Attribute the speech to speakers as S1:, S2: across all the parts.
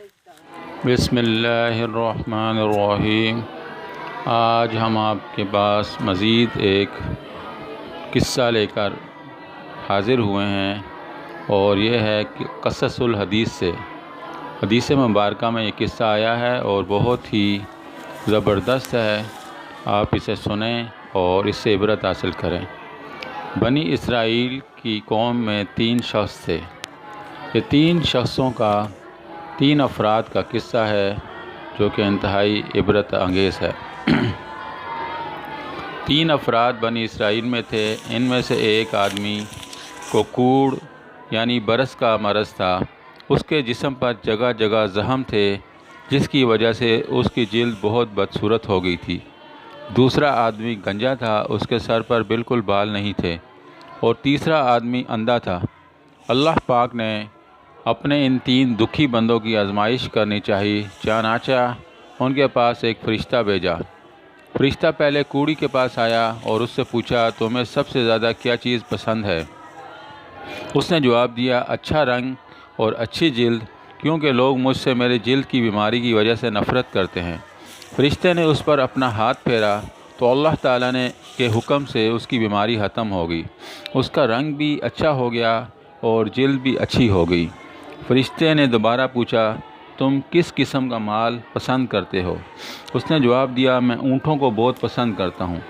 S1: بسم اللہ الرحمن الرحیم۔ آج ہم آپ کے پاس مزید ایک قصہ لے کر حاضر ہوئے ہیں، اور یہ ہے کہ قصص الحدیث سے حدیث مبارکہ میں یہ قصہ آیا ہے اور بہت ہی زبردست ہے۔ آپ اسے سنیں اور اس سے عبرت حاصل کریں۔ بنی اسرائیل کی قوم میں 3 شخص تھے۔ یہ 3 شخصوں کا 3 افراد کا قصہ ہے جو کہ انتہائی عبرت انگیز ہے۔ 3 افراد بنی اسرائیل میں تھے۔ ان میں سے ایک آدمی کو کوڑ یعنی برس کا مرض تھا۔ اس کے جسم پر جگہ جگہ زخم تھے، جس کی وجہ سے اس کی جلد بہت بدصورت ہو گئی تھی۔ دوسرا آدمی گنجا تھا، اس کے سر پر بالکل بال نہیں تھے، اور تیسرا آدمی اندھا تھا۔ اللہ پاک نے اپنے ان 3 دکھی بندوں کی آزمائش کرنی چاہی، چنانچہ ان کے پاس ایک فرشتہ بھیجا۔ فرشتہ پہلے کوڑی کے پاس آیا اور اس سے پوچھا، تمہیں سب سے زیادہ کیا چیز پسند ہے؟ اس نے جواب دیا، اچھا رنگ اور اچھی جلد، کیونکہ لوگ مجھ سے میرے جلد کی بیماری کی وجہ سے نفرت کرتے ہیں۔ فرشتے نے اس پر اپنا ہاتھ پھیرا تو اللہ تعالیٰ کے حکم سے اس کی بیماری ختم ہو گئی۔ اس کا رنگ بھی اچھا ہو گیا اور جلد بھی اچھی ہو گئی۔ فرشتے نے دوبارہ پوچھا، تم کس قسم کا مال پسند کرتے ہو؟ اس نے جواب دیا، میں اونٹوں کو بہت پسند کرتا ہوں۔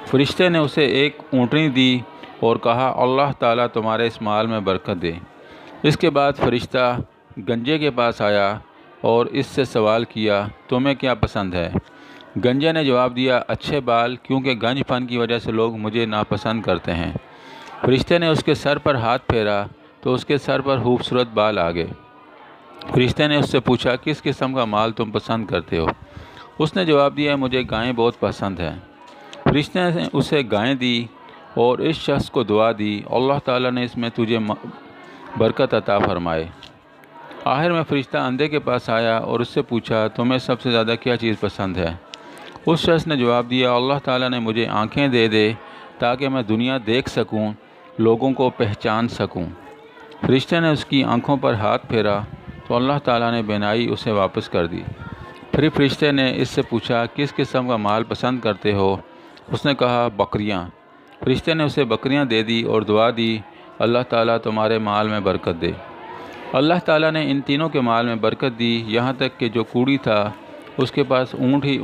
S1: فرشتے نے اسے ایک اونٹنی دی اور کہا، اللہ تعالیٰ تمہارے اس مال میں برکت دے۔ اس کے بعد فرشتہ گنجے کے پاس آیا اور اس سے سوال کیا، تمہیں کیا پسند ہے؟ گنجے نے جواب دیا، اچھے بال، کیونکہ گنج پن کی وجہ سے لوگ مجھے ناپسند کرتے ہیں۔ فرشتے نے اس کے سر پر ہاتھ پھیرا تو اس کے سر پر خوبصورت بال آ گئے۔ فرشتے نے اس سے پوچھا، کس قسم کا مال تم پسند کرتے ہو؟ اس نے جواب دیا، مجھے گائیں بہت پسند ہیں۔ فرشتے نے اسے گائیں دی اور اس شخص کو دعا دی، اللہ تعالیٰ نے اس میں تجھے برکت عطا فرمائے۔ آخر میں فرشتہ اندھے کے پاس آیا اور اس سے پوچھا، تمہیں سب سے زیادہ کیا چیز پسند ہے؟ اس شخص نے جواب دیا، اللہ تعالیٰ نے مجھے آنکھیں دے تاکہ میں دنیا دیکھ سکوں، لوگوں کو پہچان سکوں۔ فرشتے نے اس کی آنکھوں پر ہاتھ پھیرا تو اللہ تعالیٰ نے بینائی اسے واپس کر دی۔ پھر فرشتے نے اس سے پوچھا، کس قسم کا مال پسند کرتے ہو؟ اس نے کہا، بکریاں۔ فرشتے نے اسے بکریاں دے دی اور دعا دی، اللہ تعالیٰ تمہارے مال میں برکت دے۔ اللہ تعالیٰ نے ان تینوں کے مال میں برکت دی، یہاں تک کہ جو کوڑی تھا اس کے پاس اونٹ ہی